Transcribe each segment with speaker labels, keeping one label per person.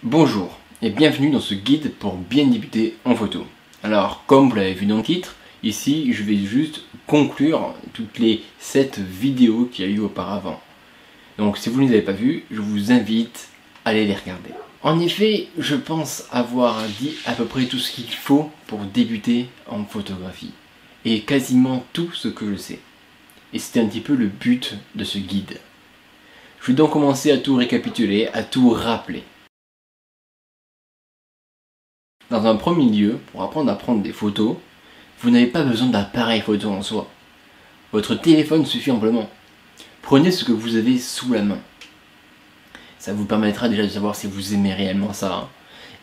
Speaker 1: Bonjour et bienvenue dans ce guide pour bien débuter en photo. Alors comme vous l'avez vu dans le titre, ici je vais juste conclure toutes les 7 vidéos qu'il y a eu auparavant. Donc si vous ne les avez pas vues, je vous invite à aller les regarder. En effet, je pense avoir dit à peu près tout ce qu'il faut pour débuter en photographie. Et quasiment tout ce que je sais. Et c'était un petit peu le but de ce guide. Je vais donc commencer à tout récapituler, à tout rappeler. Dans un premier lieu, pour apprendre à prendre des photos, vous n'avez pas besoin d'appareil photo en soi. Votre téléphone suffit amplement. Prenez ce que vous avez sous la main. Ça vous permettra déjà de savoir si vous aimez réellement ça.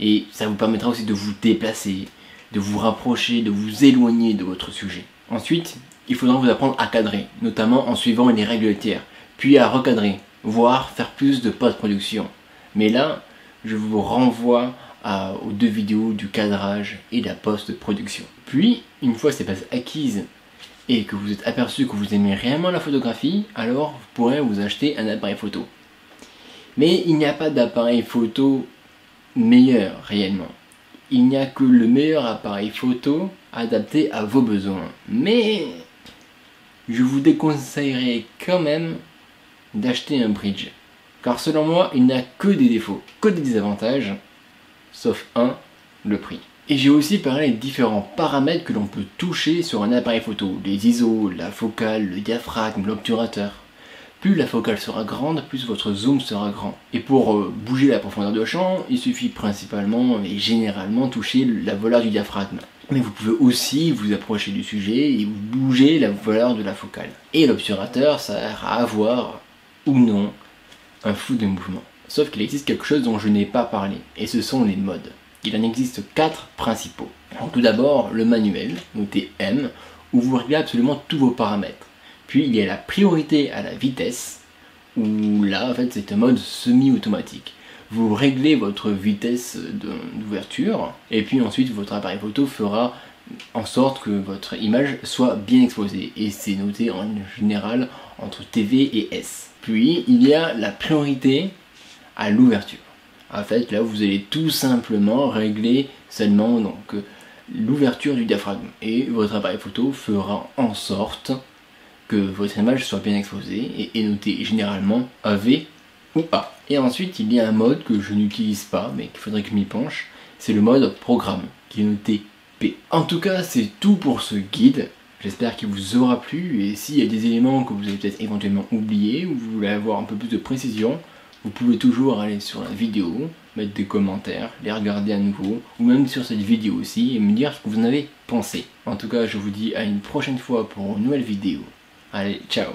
Speaker 1: Et ça vous permettra aussi de vous déplacer, de vous rapprocher, de vous éloigner de votre sujet. Ensuite, il faudra vous apprendre à cadrer, notamment en suivant les règles tiers, puis à recadrer, voire faire plus de post-production. Mais là, je vous renvoie aux 2 vidéos du cadrage et de la post-production. Puis, une fois ces bases acquises et que vous êtes aperçu que vous aimez réellement la photographie, alors vous pourrez vous acheter un appareil photo. Mais il n'y a pas d'appareil photo meilleur réellement. Il n'y a que le meilleur appareil photo adapté à vos besoins. Mais je vous déconseillerais quand même d'acheter un bridge. Car selon moi, il n'a que des défauts, que des désavantages, sauf le prix. Et j'ai aussi parlé des différents paramètres que l'on peut toucher sur un appareil photo. Les ISO, la focale, le diaphragme, l'obturateur. Plus la focale sera grande, plus votre zoom sera grand. Et pour bouger la profondeur de champ, il suffit principalement et généralement toucher la voleur du diaphragme. Mais vous pouvez aussi vous approcher du sujet et bouger la voleur de la focale. Et l'obturateur sert à avoir ou non un flou de mouvement. Sauf qu'il existe quelque chose dont je n'ai pas parlé, et ce sont les modes. Il en existe 4 principaux. Donc, tout d'abord, le manuel, noté M, où vous réglez absolument tous vos paramètres. Puis il y a la priorité à la vitesse, où là en fait c'est un mode semi-automatique. Vous réglez votre vitesse d'ouverture, et puis ensuite votre appareil photo fera en sorte que votre image soit bien exposée. Et c'est noté en général entre TV et S. Puis il y a la priorité à l'ouverture. En fait là vous allez tout simplement régler seulement donc l'ouverture du diaphragme. Et votre appareil photo fera en sorte que votre image soit bien exposée et est notée généralement AV ou A. Et ensuite il y a un mode que je n'utilise pas mais qu'il faudrait que je m'y penche, c'est le mode programme qui est noté P. En tout cas c'est tout pour ce guide, j'espère qu'il vous aura plu et s'il y a des éléments que vous avez peut-être éventuellement oubliés ou vous voulez avoir un peu plus de précision, vous pouvez toujours aller sur la vidéo, mettre des commentaires, les regarder à nouveau, ou même sur cette vidéo aussi et me dire ce que vous en avez pensé. En tout cas je vous dis à une prochaine fois pour une nouvelle vidéo. Allez, ciao!